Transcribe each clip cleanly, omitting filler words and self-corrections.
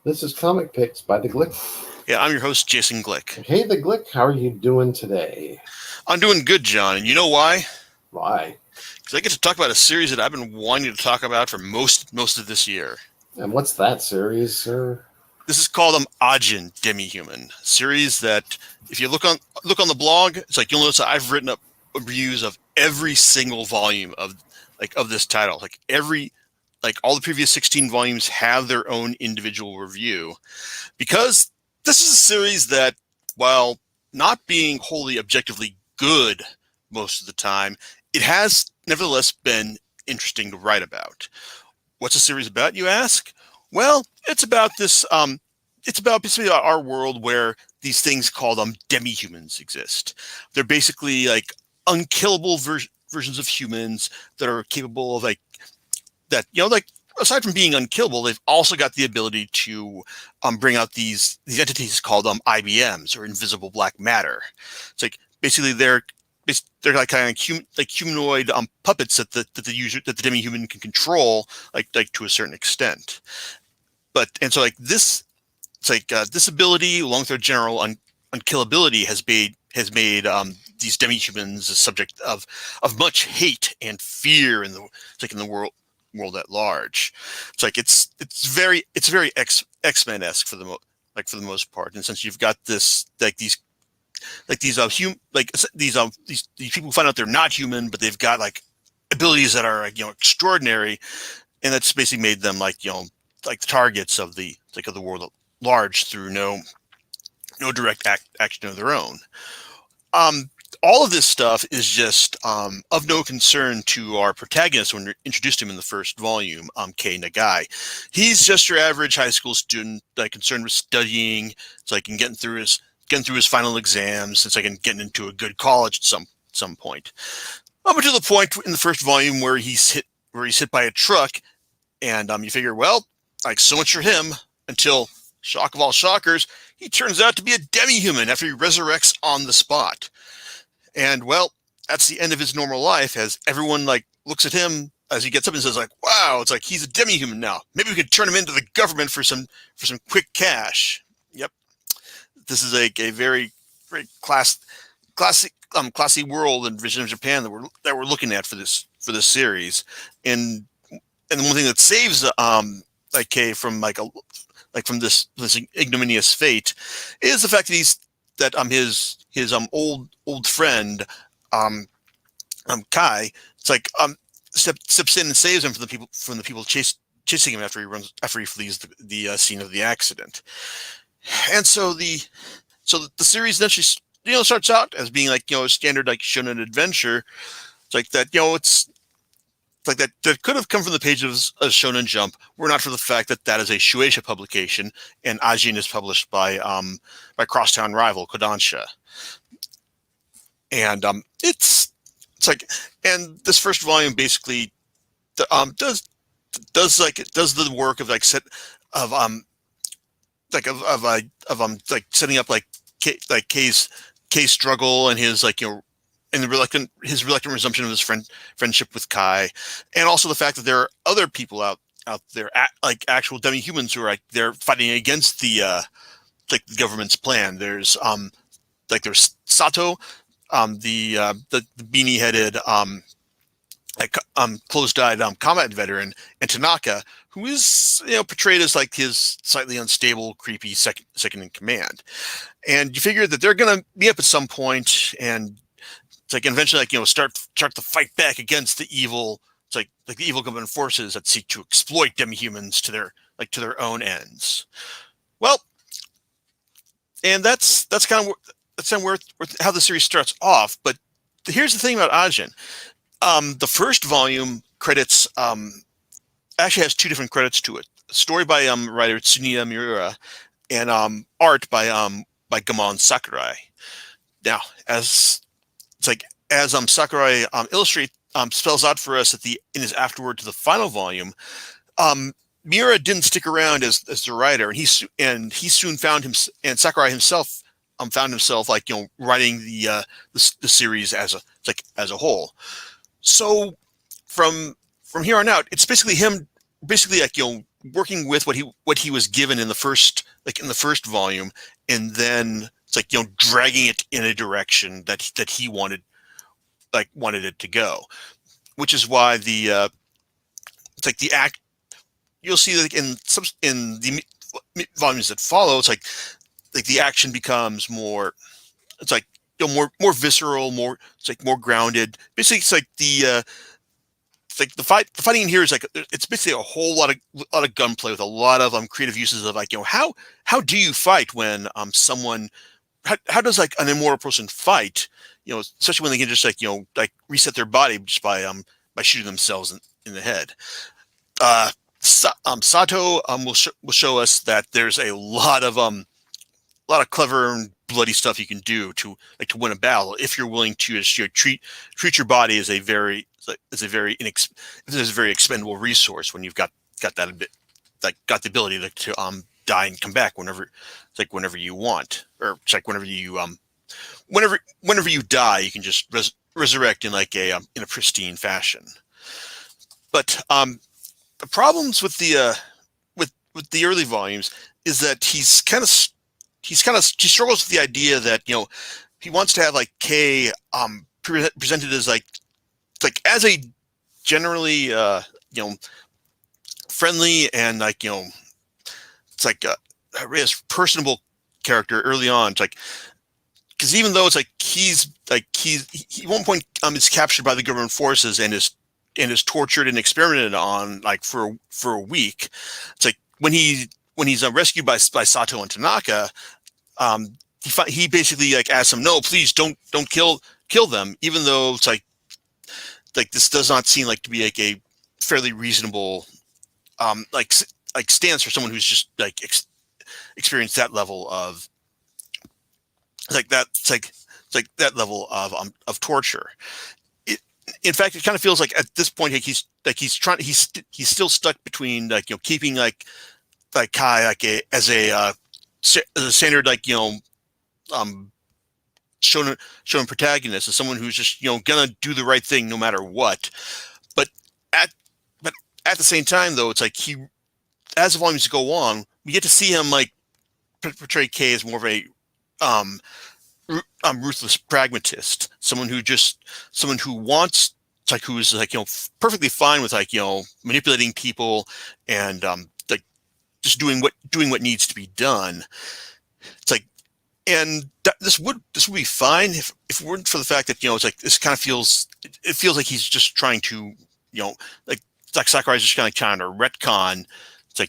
This is Comic Picks by the Glick. Yeah, I'm your host, Jason Glick. Hey, the Glick, how are you doing today? I'm doing good, John, and you know why? Why? Because I get to talk about a series that I've been wanting to talk about for most of this year. And what's that series, sir? This is called Ajin, Demi-Human, a series that if you look on the blog, it's like you'll notice that I've written up reviews of every single volume of this title. Like all the previous 16 volumes have their own individual review because this is a series that, while not being wholly objectively good most of the time, it has nevertheless been interesting to write about. What's the series about, you ask? Well, it's about this. It's about basically our world where these things called demi-humans exist. They're basically like unkillable versions of humans that are capable of like aside from being unkillable, they've also got the ability to bring out these entities called IBMs, or invisible black matter. It's like basically they're like kind of humanoid puppets that the demi-human can control, like to a certain extent. And so like this, it's like this ability, along with their general unkillability, has made these demi-humans a subject of much hate and fear in the world at large. It's very X-Men esque for the most part, in the sense you've got this these people who find out they're not human, but they've got like abilities that are extraordinary, and that's basically made them like the targets of the world at large through no direct action of their own. Um, all of this stuff is just of no concern to our protagonist when we introduced him in the first volume, Kei Nagai. He's just your average high school student, concerned with studying. It's like and getting through his final exams. It's like and getting into a good college at some point. Up until the point in the first volume where he's hit by a truck, and you figure, well, like so much for him, until, shock of all shockers, he turns out to be a demi-human after he resurrects on the spot. And well, that's the end of his normal life, as everyone looks at him as he gets up and says wow, it's like he's a demi-human now. Maybe we could turn him into the government for some quick cash. Yep. This is a very classy world and vision of Japan that we're looking at for this series. And the one thing that saves Kei from from this ignominious fate is the fact that his old friend Kai, it's like steps in and saves him from the people chasing him after he flees the scene of the accident. And so the series eventually starts out as being a standard shonen adventure. It's like that it's like that could have come from the pages of Shonen Jump, were not for the fact that is a Shueisha publication, and Ajin is published by crosstown rival Kodansha. And and this first volume basically does the work of setting up Kei's struggle and his and his reluctant resumption of his friendship with Kai, and also the fact that there are other people out there, actual demi-humans, who are they're fighting against the government's plan. There's Sato, the beanie-headed closed-eyed combat veteran, and Tanaka, who is portrayed as his slightly unstable, creepy second in command. And you figure that they're gonna be up at some point, and it's eventually start to fight back against the evil. It's like the evil government forces that seek to exploit demi-humans to their own ends. Well, and that's kind of where how the series starts off. But here's the thing about Ajin. The first volume credits actually has two different credits to it. A story by writer Tsuniya Miura, and art by Gamon Sakurai. Now, as Sakurai spells out for us in his afterword to the final volume, Miura didn't stick around as the writer, and he soon found him, and Sakurai himself found himself writing the series as a whole. So from here on out, it's basically him working with what he was given in the first volume, and then it's like dragging it in a direction that he wanted it to go, which is why it's like the act you'll see that in the volumes that follow, it's like the action becomes more, it's like more visceral, it's like more grounded. Basically, it's like the fighting in here is like it's basically a whole lot of gunplay with a lot of creative uses of like how do you fight when someone how does like an immortal person fight, especially when they can just like reset their body just by shooting themselves in the head. Sato will show us that there's a lot of clever and bloody stuff you can do to win a battle if you're willing to just treat your body as a very expendable resource when you've got that a bit got the ability to die and come back whenever you want, or it's like whenever you die you can just resurrect in in a pristine fashion. But the problems with the early volumes is that he struggles with the idea that he wants to have like K presented as like as a generally friendly and it's like a really personable character early on. It's like, because even though it's like he at one point is captured by the government forces and is tortured and experimented on like for a week. It's like when he's rescued by Sato and Tanaka, he basically like asks him, no, please don't kill them, even though it's like this does not seem like to be like a fairly reasonable like stance for someone who's just like experienced that level of that level of torture. In fact, it kind of feels like at this point he's still stuck between keeping Kai as a standard shonen protagonist, as someone who's just gonna do the right thing no matter what. But at the same time though, it's like as the volumes go on, we get to see him like portray Kay as more of a ruthless pragmatist, someone who wants, it's like, who's like perfectly fine with manipulating people and just doing what needs to be done. It's like, and this would be fine if it weren't for the fact that it's like this kind of feels like he's just trying to like Sakurai's just kind of trying to retcon it's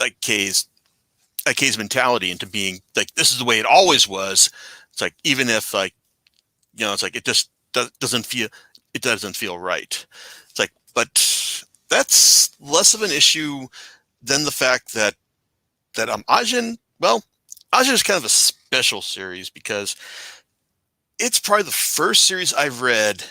like Kay's mentality into being like this is the way it always was. It's like, even if it's like it just doesn't feel right. It's like, but that's less of an issue than the fact that Ajin is kind of a special series because it's probably the first series I've read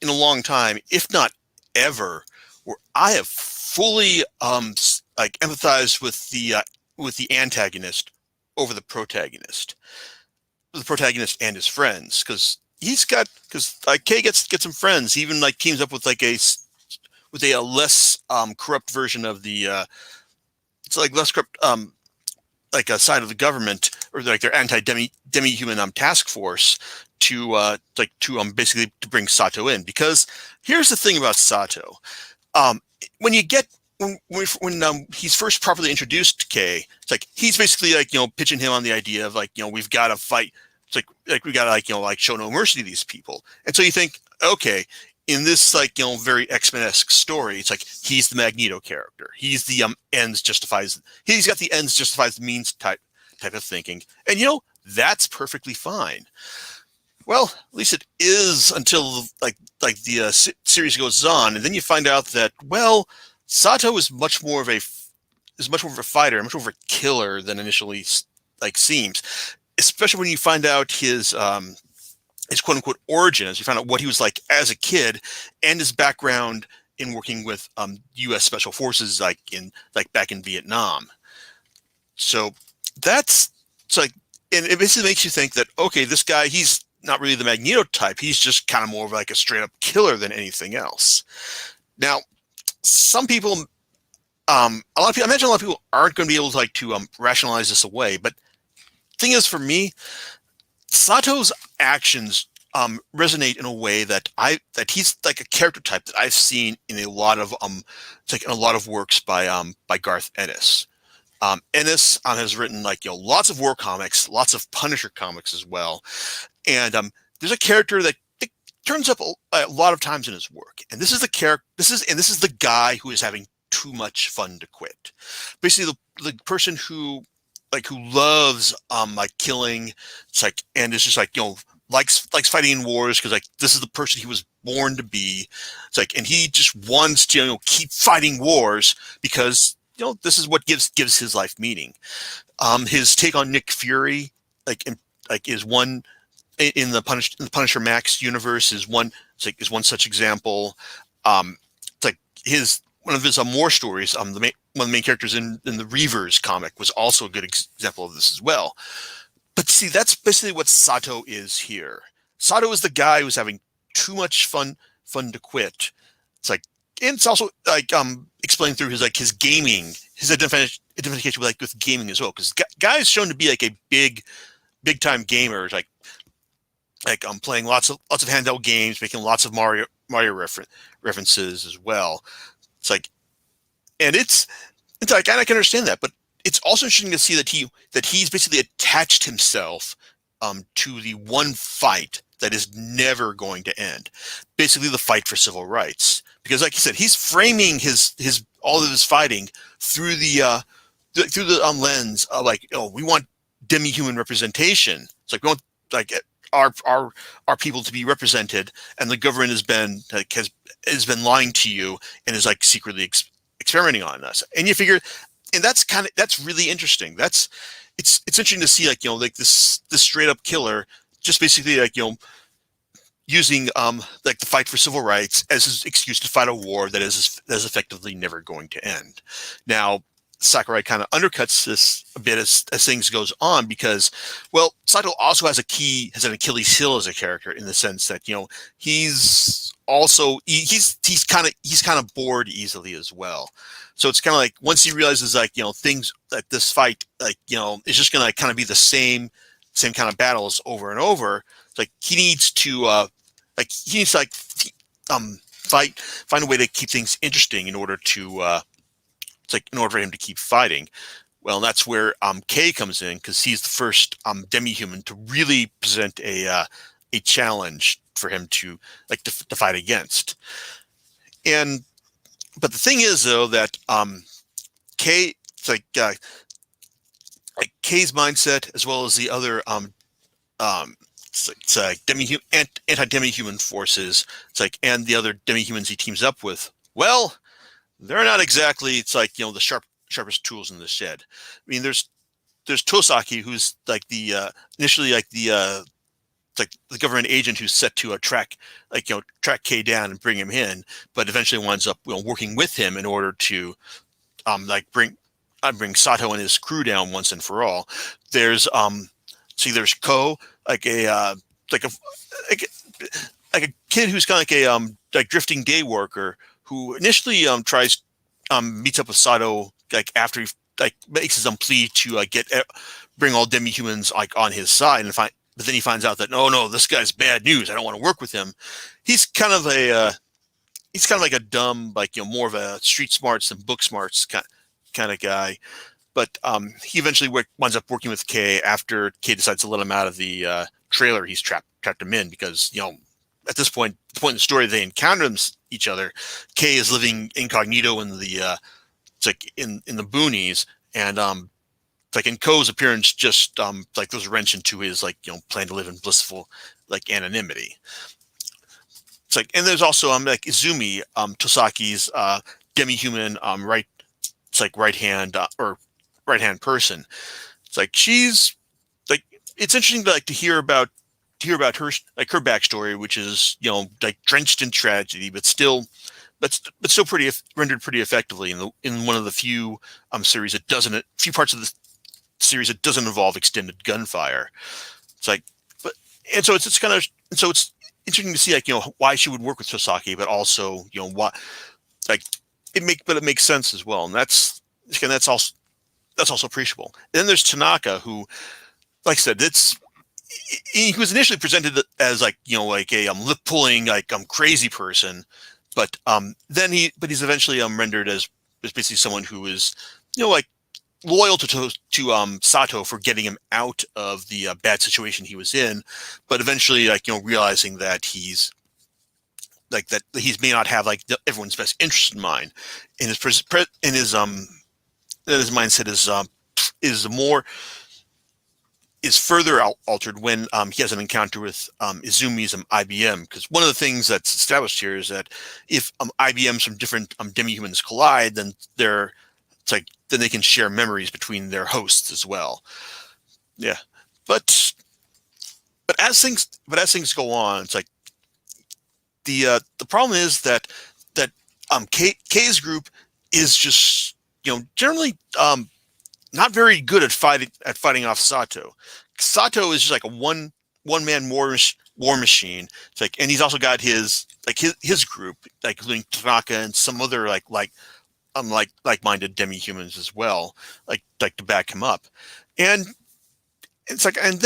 in a long time, if not ever, where I have fully empathized with the antagonist over the protagonist and his friends, because Kay gets some friends. He even like teams up with a less corrupt version of the it's like less corrupt like a side of the government, or like their Demi-Human task force to basically to bring Sato in. Because here's the thing about Sato, when he's first properly introduced to Kay, it's like he's basically pitching him on the idea of we've got to fight. It's like we got to show no mercy to these people. And so you think, okay, in this very X-Men-esque story, it's like he's the Magneto character. He's the he's got the ends justifies the means type of thinking. And that's perfectly fine. Well, at least it is until the series goes on, and then you find out that Sato is much more of a fighter, much more of a killer than initially seems. Especially when you find out his quote unquote origin, as you find out what he was like as a kid, and his background in working with U.S. Special Forces back in Vietnam. So and it basically makes you think that, okay, this guy, he's not really the Magneto type. He's just kind of more of a straight up killer than anything else. Now, some people a lot of people, I imagine a lot of people aren't going to be able to rationalize this away. But thing is, for me, Sato's actions resonate in a way that he's like a character type that I've seen in a lot of it's like in a lot of works by Garth Ennis. Ennis has written lots of war comics, lots of Punisher comics as well, and there's a character that turns up a lot of times in his work, and this is the character. This is the guy who is having too much fun to quit. Basically, the person who loves killing. It's like, and it's just likes fighting in wars because this is the person he was born to be. It's like, and he just wants to keep fighting wars because this is what gives his life meaning. His take on Nick Fury is one in the Punisher Max universe is one such example. It's like his one of his war stories. One of the main characters in the Reavers comic was also a good example of this as well. But see, that's basically what Sato is here. Sato is the guy who's having too much fun to quit. It's like, and it's also explained through his gaming, his identification with gaming as well. Because guy's shown to be like a big time gamer. Playing lots of handheld games, making lots of Mario references as well. It's like, and it's like, and I can understand that, but it's also interesting to see that he's basically attached himself to the one fight that is never going to end, basically the fight for civil rights. Because, like you said, he's framing his all of his fighting through the lens of we want demi-human representation. It's like we want our people to be represented, and the government has been lying to you and is secretly experimenting on us. And you figure, and that's really interesting. It's interesting to see this straight up killer just basically using the fight for civil rights as his excuse to fight a war that is effectively never going to end. Now, Sakurai kind of undercuts this a bit as things goes on because, well, Sato also has an Achilles heel as a character in the sense that he's also he's kind of bored easily as well. So it's kind of like once he realizes things that this fight is just going to kind of be the same kind of battles over and over. It's like he needs to find a way to keep things interesting in order to in order for him to keep fighting. Well, that's where K comes in because he's the first demi-human to really present a challenge for him to to fight against. But the thing is though that K K's mindset as well as the other anti-demi-human forces, and the other demi-humans he teams up with, well, they're not exactly the sharpest tools in the shed. I mean, there's Tosaki, who's initially the government agent who's set to track K down and bring him in, but eventually winds up working with him in order to bring Sato and his crew down once and for all. There's there's Ko, a kid who's kind of a drifting day worker who initially meets up with Sato after he makes his plea to bring all demi-humans on his side, but then he finds out that no, this guy's bad news. I don't want to work with him. He's kind of like a dumb, more of a street smarts than book smarts kind of guy. But he eventually winds up working with K after K decides to let him out of the trailer he's trapped him in because at this point, the point in the story they encounter each other, K is living incognito in the in the boonies, and in Ko's appearance just throws a wrench into his plan to live in blissful anonymity. And there's also Izumi, Tosaki's demi-human right hand or right hand person. She's it's interesting to hear about her her backstory, which is drenched in tragedy, but still rendered pretty effectively in one of the few few parts of the series that doesn't involve extended gunfire. It's interesting to see why she would work with Tosaki, but also why it makes sense as well, and that's also appreciable. And then there's Tanaka, who, like I said, he was initially presented as like like a lip pulling like crazy person, but he's eventually rendered as basically someone who is like loyal to Sato for getting him out of the bad situation he was in, but eventually like realizing that he may not have like everyone's best interest in mind, and his mindset is more is further altered when he has an encounter with Izumi's IBM, because one of the things that's established here is that if IBMs from different demi-humans collide, then then they can share memories between their hosts as well. Yeah, but as things go on, it's like the problem is that K's group is just generally not very good at fighting off Sato. Sato is just like a one man war machine. It's like, and he's also got his group, like including Tanaka and some other like-minded demi-humans as well, like to back him up. And it's like, and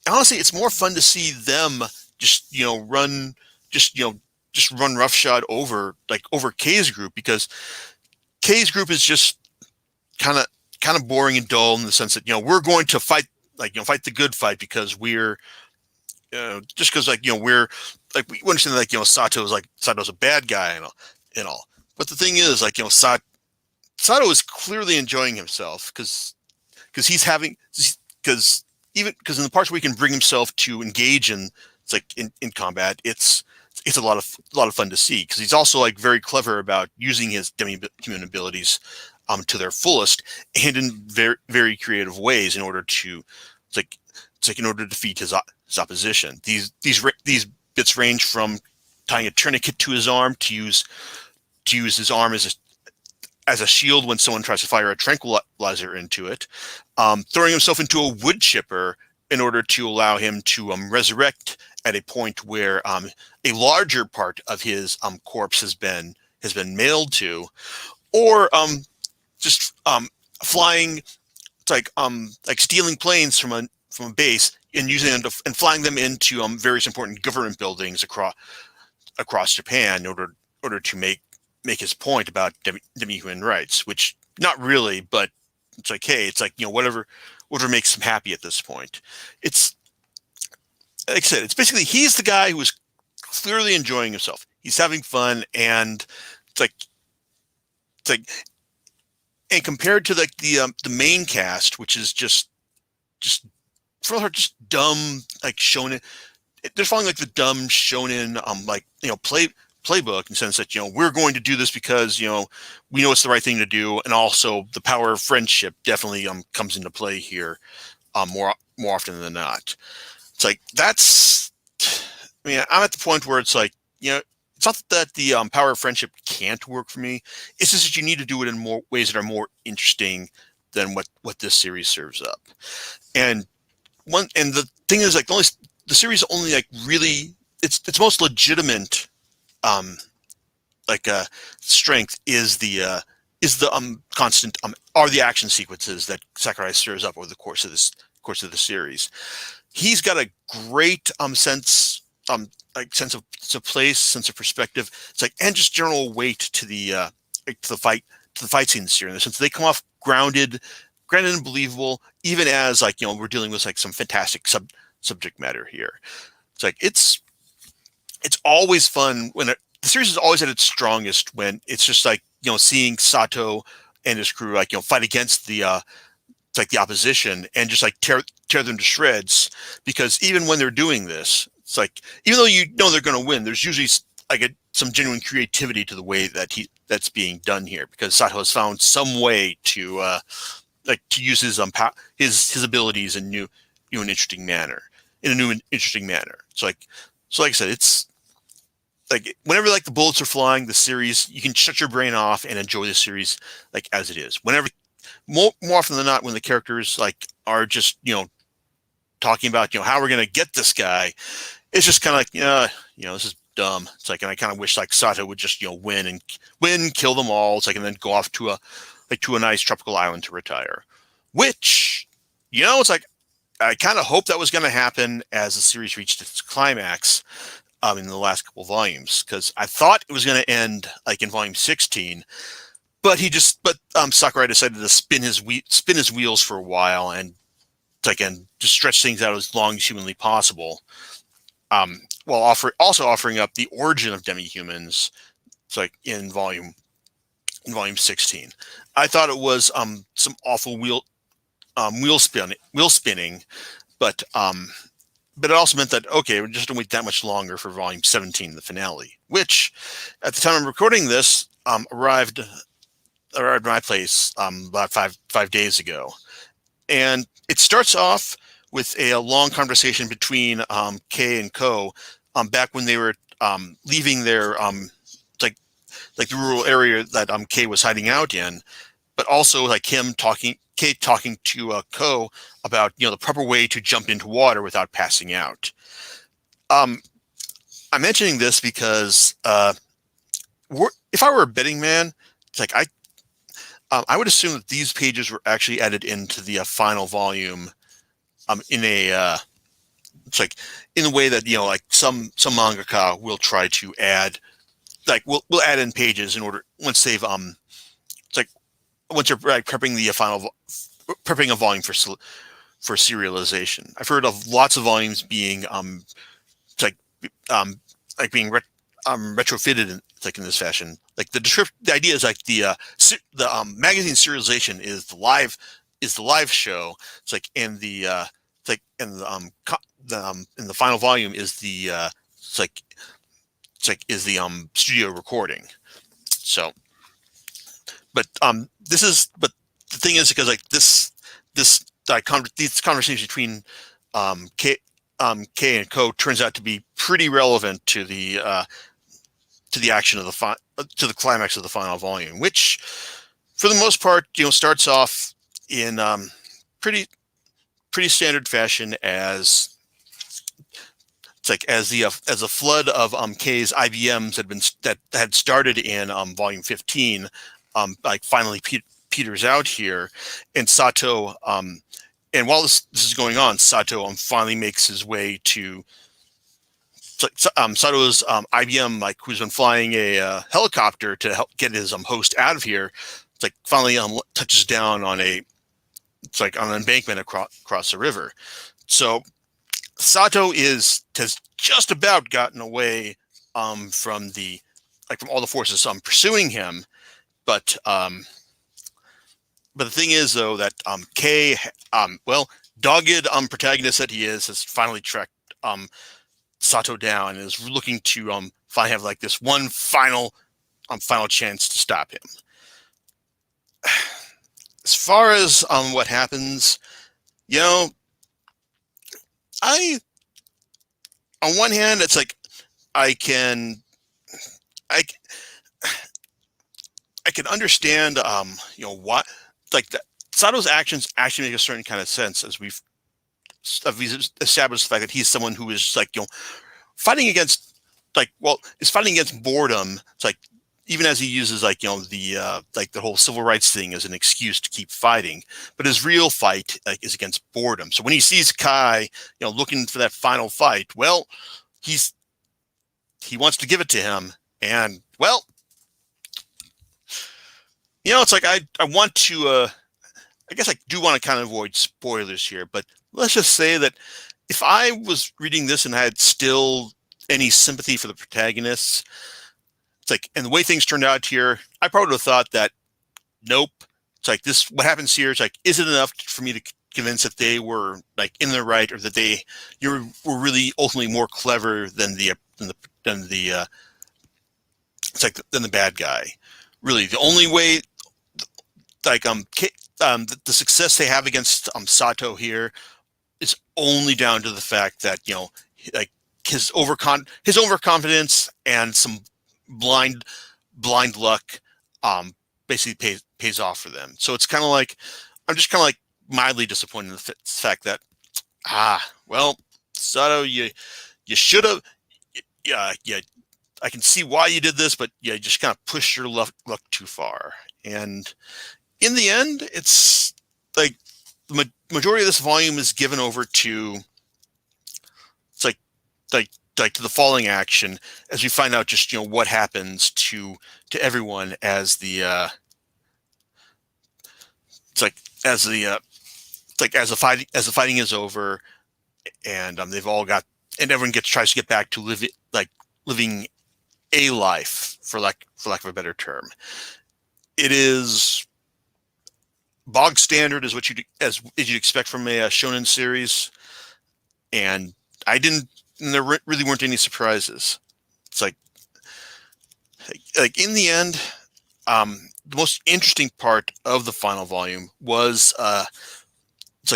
honestly, it's more fun to see them just run just run roughshod over K's group, because K's group is just kind of boring and dull in the sense that we're going to fight fight the good fight because we're just because we're like we understand Sato's a bad guy and all. But the thing is Sato is clearly enjoying himself because he's having because in the parts where he can bring himself to engage in in combat, it's a lot of fun to see, because he's also like very clever about using his demi-human abilities to their fullest and in very very creative ways in order to in order to defeat his opposition. These bits range from tying a tourniquet to his arm to use his arm as a shield when someone tries to fire a tranquilizer into it, throwing himself into a wood chipper in order to allow him to resurrect at a point where a larger part of his corpse has been mailed to, or just flying, like stealing planes from a base and using them and flying them into various important government buildings across Japan in order to make his point about demi-human rights, which not really, but it's like, hey, it's like whatever makes him happy at this point. It's like I said, it's basically he's the guy who is clearly enjoying himself. He's having fun, and it's like and compared to like the main cast, which is just for her just dumb like shonen. They're following like the dumb shonen playbook in the sense that we're going to do this because we know it's the right thing to do, and also the power of friendship definitely comes into play here more often than not. It's like I'm at the point where it's like it's not that the power of friendship can't work for me. It's just that you need to do it in more ways that are more interesting than what this series serves up. And the thing is, like, the series only like really its most legitimate strength is the constant are the action sequences that Sakurai stirs up over the course of the series. He's got a great sense sense of place, sense of perspective. It's like, and just general weight to the fight scenes here, in the sense they come off grounded and believable, even as we're dealing with like some fantastic subject matter here. It's like it's always fun when the series is always at its strongest when it's just like seeing Sato and his crew fight against the the opposition and just like tear them to shreds, because even when they're doing this, it's like, even though they're going to win, there's usually some genuine creativity to the way that's being done here, because Sato has found some way to to use his abilities in a new and interesting manner. So like I said, it's like whenever like the bullets are flying, the series, you can shut your brain off and enjoy the series like as it is. Whenever more often than not, when the characters like are just talking about how we're going to get this guy, it's just kind of like this is dumb. It's like, and I kind of wish like Sato would just win, kill them all. It's like, and then go off to a nice tropical island to retire. Which, it's like I kind of hoped that was going to happen as the series reached its climax in the last couple volumes, because I thought it was going to end like in volume 16, but Sakurai decided to spin his wheels for a while and just stretch things out as long as humanly possible, while also offering up the origin of demi-humans. It's like in volume 16. I thought it was some awful wheel spinning, but it also meant that, okay, we're just going to wait that much longer for volume 17, the finale, which at the time I'm recording this arrived at my place about five days ago. And it starts off with a long conversation between Kei and Ko back when they were leaving their like the rural area that Kei was hiding out in, but also like Kei talking to Ko about the proper way to jump into water without passing out. I'm mentioning this because if I were a betting man, it's like I would assume that these pages were actually added into the final volume in a it's like in a way that like some mangaka will try to add, like we'll add in pages in order once they've it's like once they're like prepping a volume for serialization. I've heard of lots of volumes being it's like being retrofitted in this fashion. Like the idea is like the magazine serialization is the live show. It's like in the in the final volume is the studio recording. So, but the thing is, because like these conversations between Kei and Ko turns out to be pretty relevant to the action of to the climax of the final volume, which for the most part starts off in pretty standard fashion as a flood of Kei's IBMs had started in volume 15 like finally peters out here, and Sato and while this is going on, Sato finally makes his way to Sato's IBM, like who's been flying a helicopter to help get his host out of here. It's like finally touches down on on an embankment across the river. So Sato has just about gotten away from all the forces pursuing him, but the thing is though that Kei, dogged protagonist that he is, has finally tracked Sato down and is looking to finally have like this one final chance to stop him. As far as what happens, I on one hand it's like I can understand what like that Sato's actions actually make a certain kind of sense, as we've established the fact that he's someone who is fighting against is fighting against boredom. It's like even as he uses the whole civil rights thing as an excuse to keep fighting, but his real fight is against boredom. So when he sees Kai looking for that final fight, well, he wants to give it to him, and well, it's like I want to I guess I do want to kind of avoid spoilers here, but let's just say that if I was reading this and I had still any sympathy for the protagonists, it's like, and the way things turned out here, I probably would have thought that, nope, it's like this, what happens here is like, isn't enough for me to convince that they were like in the right, or that you were really ultimately more clever than the bad guy. Really, the only way, the success they have against Sato here is only down to the fact that his overconfidence and some blind luck basically pays off for them. So it's kind of like I'm just kind of like mildly disappointed in the fact that Sato, you should have I can see why you did this, but yeah, you just kind of pushed your luck too far. And in the end, it's like the majority of this volume is given over to it's like to the falling action as we find out just what happens to everyone as the it's like as the it's like as the fighting is over, and they've all got, and everyone tries to get back to living a life, for lack of a better term. It is bog standard as you'd expect from a shonen series, and there really weren't any surprises. It's like in the end, the most interesting part of the final volume was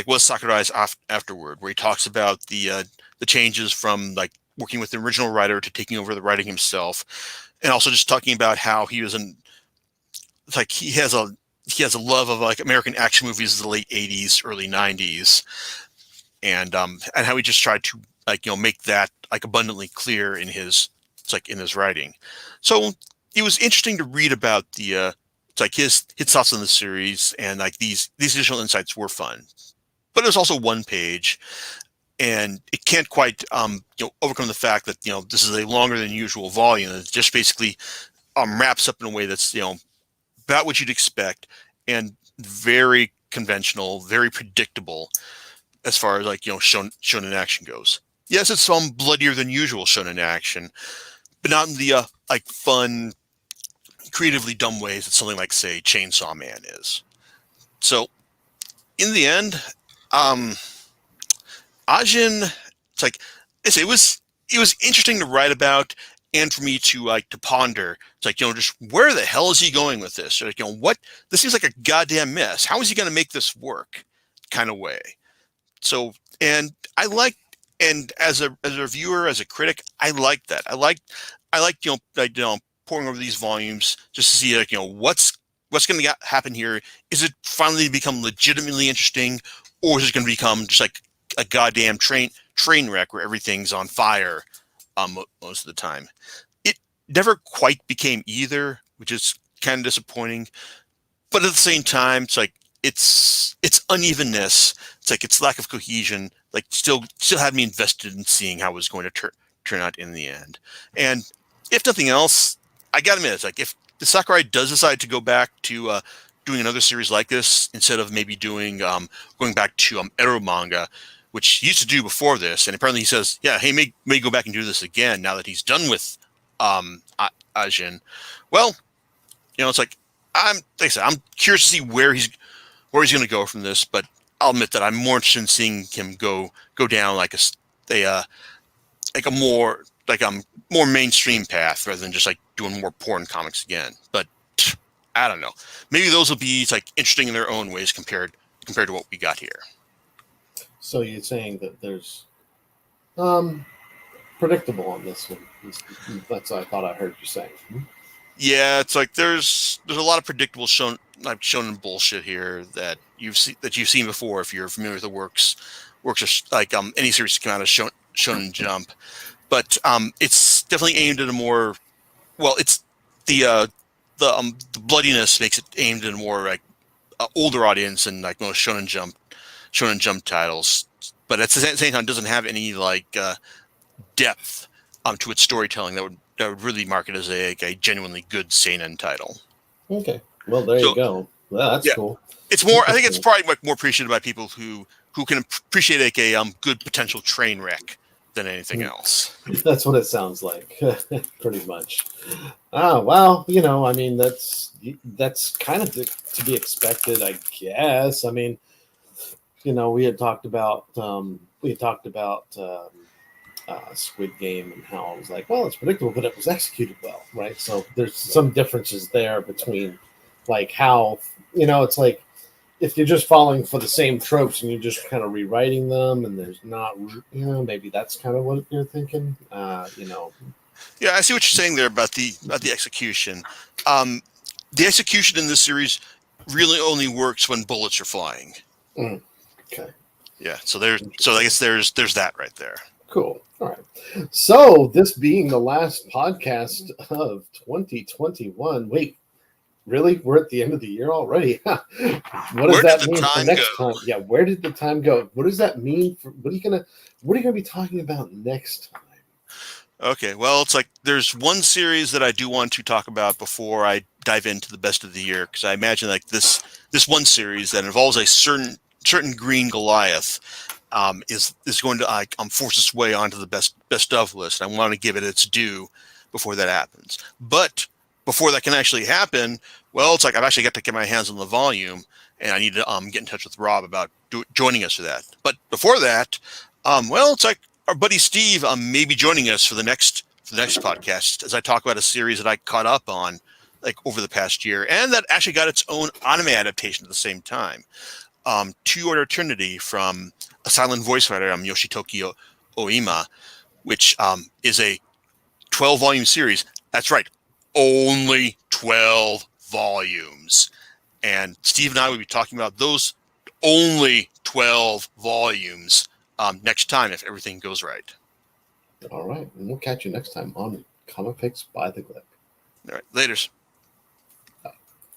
was Sakurai's afterward, where he talks about the changes from like working with the original writer to taking over the writing himself, and also just talking about how he was he has a love of like American action movies of the late 80s, early 90s, and how he just tried to make that like abundantly clear in his writing. So it was interesting to read about the his thoughts on the series, and like these additional insights were fun. But it was also one page, and it can't quite overcome the fact that this is a longer than usual volume. It just basically wraps up in a way that's about what you'd expect, and very conventional, very predictable as far as shonen action goes. Yes, it's some bloodier than usual shonen action, but not in the fun, creatively dumb ways that something like, say, Chainsaw Man is. So in the end, Ajin, it's like it was interesting to write about, and for me to ponder. It's just where the hell is he going with this? What, this seems like a goddamn mess. How is he going to make this work? Kind of way. So, and I like, and as a reviewer, as a critic, I like that. I like pouring over these volumes just to see what's going to happen here. Is it finally become legitimately interesting, or is it going to become just like a goddamn train wreck where everything's on fire most of the time? It never quite became either, which is kind of disappointing. But at the same time, it's like its unevenness, it's like its lack of cohesion, like still had me invested in seeing how it was going to turn out in the end. And if nothing else, I gotta admit, it's like if the Sakurai does decide to go back to doing another series like this, instead of maybe doing going back to Ero manga, which he used to do before this, and apparently he says, yeah, he may go back and do this again now that he's done with Ajin. Well, it's like like I said, I'm curious to see where he's going to go from this, but I'll admit that I'm more interested in seeing him go down like a more mainstream path rather than just like doing more porn comics again. But I don't know. Maybe those will be like interesting in their own ways compared to what we got here. So you're saying that there's predictable on this one. That's what I thought I heard you saying. Yeah, it's like there's a lot of predictable shonen bullshit here that you've seen before if you're familiar with the works of like any series that come out of Shonen Jump. But it's definitely aimed at a more, well, it's the bloodiness makes it aimed at a more like older audience than like most Shonen Jump titles. But at the same time, it doesn't have any like depth to its storytelling that would really mark it as a genuinely good seinen title. Okay, well there you go. Well, that's cool. It's more. I think it's probably like more appreciated by people who can appreciate a good potential train wreck than anything else. That's what it sounds like, pretty much. Oh well, I mean that's kind of to be expected, I guess. I mean, we had talked about Squid Game and how it was like, well, it's predictable, but it was executed well, right? So there's some differences there between like how it's like if you're just falling for the same tropes and you're just kind of rewriting them, and there's not, maybe that's kind of what you're thinking, Yeah, I see what you're saying there about the execution. The execution in this series really only works when bullets are flying. Okay. Yeah, so I guess there's that right there. Cool. All right. So, this being the last podcast of 2021. Wait, really? We're at the end of the year already? What does Where did that the mean for time next go? time? Yeah, where did the time go? What does that mean for what are you gonna be talking about next time? Okay, well, it's like there's one series that I do want to talk about before I dive into the best of the year, because I imagine like this one series that involves a certain green Goliath is going to force its way onto the best of list. I want to give it its due before that happens. But before that can actually happen, well, it's like I've actually got to get my hands on the volume, and I need to get in touch with Rob about joining us for that. But before that, well, it's like our buddy Steve may be joining us for the next podcast as I talk about a series that I caught up on like over the past year, and that actually got its own anime adaptation at the same time. To Order Eternity from a silent voice writer, Yoshitoki Oima, which is a 12-volume series. That's right, only 12 volumes. And Steve and I will be talking about those only 12 volumes next time if everything goes right. All right, and we'll catch you next time on Comic Picks by the Glick. All right, laters.